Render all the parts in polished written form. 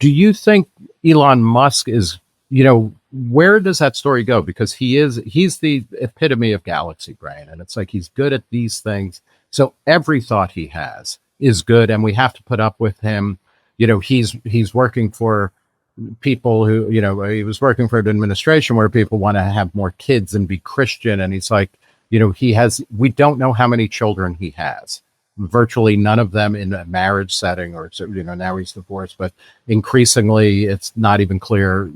Do you think Elon Musk is, where does that story go? Because he's the epitome of galaxy brain. And it's like he's good at these things. So every thought he has is good. And we have to put up with him. He's working for people who, he was working for an administration where people want to have more kids and be Christian. And he's like, we don't know how many children he has. Virtually none of them in a marriage setting, or now he's divorced, but increasingly it's not even clear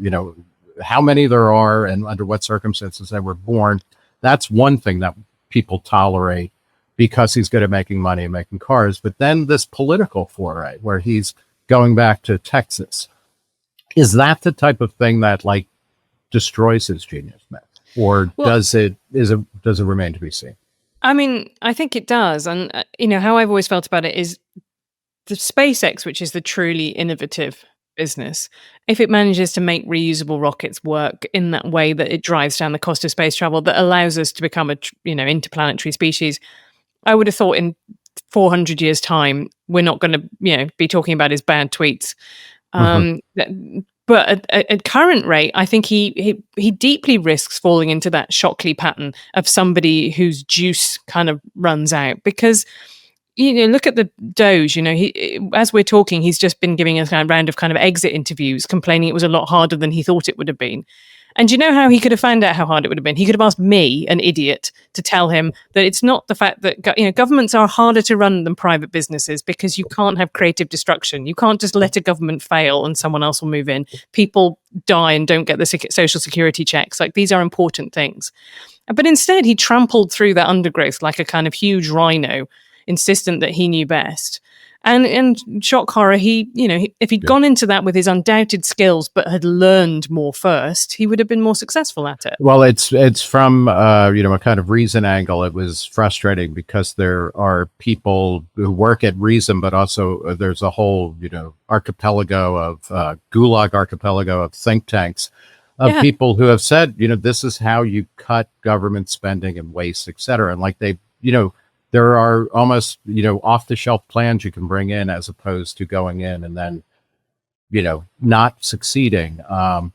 how many there are and under what circumstances they were born. That's one thing that people tolerate because he's good at making money and making cars. But then this political foray where he's going back to Texas, is that the type of thing that like destroys his genius myth, or does it remain to be seen? I mean, I think it does. And, how I've always felt about it is the SpaceX, which is the truly innovative business, if it manages to make reusable rockets work in that way that it drives down the cost of space travel, that allows us to become a, interplanetary species, I would have thought in 400 years' time, we're not going to, be talking about his bad tweets. But at current rate, I think he deeply risks falling into that Shockley pattern of somebody whose juice kind of runs out. Because, look at the Doge, as we're talking, he's just been giving us a round of kind of exit interviews, complaining it was a lot harder than he thought it would have been. And do you know how he could have found out how hard it would have been? He could have asked me, an idiot, to tell him that it's not the fact that governments are harder to run than private businesses because you can't have creative destruction. You can't just let a government fail and someone else will move in. People die and don't get the social security checks. Like, these are important things. But instead, he trampled through that undergrowth like a kind of huge rhino, insistent that he knew best. And shock horror, if he'd gone into that with his undoubted skills but had learned more first, he would have been more successful at it. Well, it's from a kind of Reason angle. It was frustrating because there are people who work at Reason, but also there's a whole archipelago of Gulag archipelago of think tanks of people who have said this is how you cut government spending and waste, et cetera. And like there are almost, off-the-shelf plans you can bring in as opposed to going in and then, not succeeding. And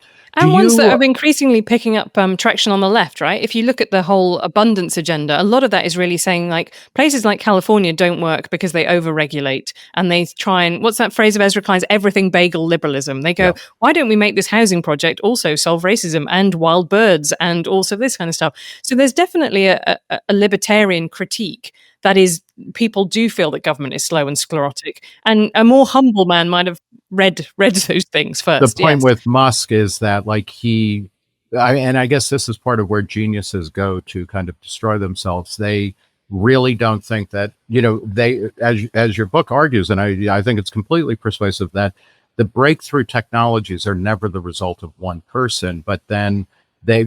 ones that are increasingly picking up traction on the left, right? If you look at the whole abundance agenda, a lot of that is really saying like places like California don't work because they overregulate and they try and, what's that phrase of Ezra Klein's, everything bagel liberalism. They go, why don't we make this housing project also solve racism and wild birds and also this kind of stuff? So there's definitely a libertarian critique. That is, people do feel that government is slow and sclerotic, and a more humble man might have read those things first. The point with Musk is that, like, and I guess this is part of where geniuses go to kind of destroy themselves. They really don't think that, they, as your book argues, and I think it's completely persuasive, that the breakthrough technologies are never the result of one person, but then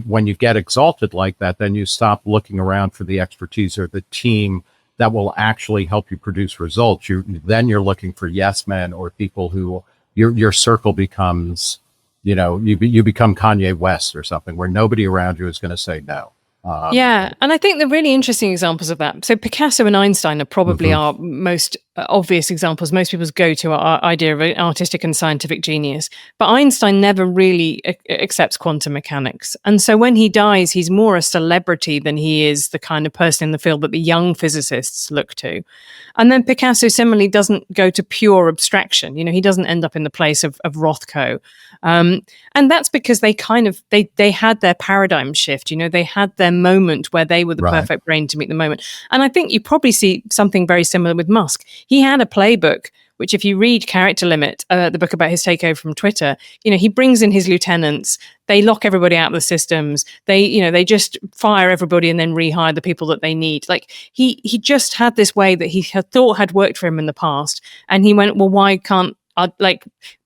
when you get exalted like that, then you stop looking around for the expertise or the team that will actually help you produce results. Then you're looking for yes men or people who your circle becomes, you become Kanye West or something where nobody around you is going to say no. And I think the really interesting examples of that. So Picasso and Einstein are probably our most obvious examples. Most people's go to our idea of an artistic and scientific genius. But Einstein never really accepts quantum mechanics. And so when he dies, he's more a celebrity than he is the kind of person in the field that the young physicists look to. And then Picasso similarly doesn't go to pure abstraction. He doesn't end up in the place of Rothko. And that's because they had their paradigm shift. They had their moment where they were the perfect brain to meet the moment. And I think you probably see something very similar with Musk. He had a playbook, which if you read Character Limit, the book about his takeover from Twitter, he brings in his lieutenants, they lock everybody out of the systems, they just fire everybody and then rehire the people that they need. Like he just had this way that he had thought had worked for him in the past. And he went, well, why can't I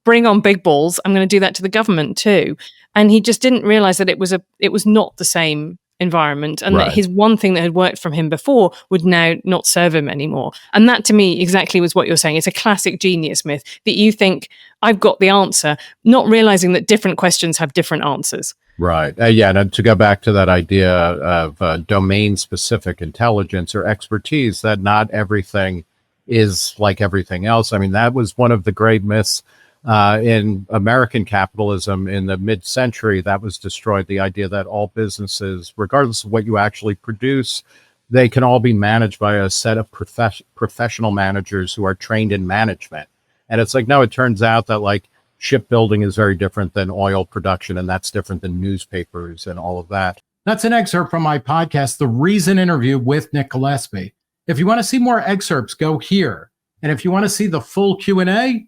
bring on big balls? I'm going to do that to the government too. And he just didn't realize that it was not the same environment, and that his one thing that had worked from him before would now not serve him anymore. And that to me exactly was what you're saying. It's a classic genius myth that you think I've got the answer, not realizing that different questions have different answers. Right. And to go back to that idea of domain specific intelligence or expertise, that not everything is like everything else. I mean, that was one of the great myths In American capitalism in the mid-century, that was destroyed. The idea that all businesses, regardless of what you actually produce, they can all be managed by a set of professional managers who are trained in management. And it's like, no, it turns out that like shipbuilding is very different than oil production, and that's different than newspapers and all of that. That's an excerpt from my podcast, The Reason interview with Nick Gillespie. If you want to see more excerpts, go here. And if you want to see the full Q&A,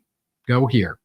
go here.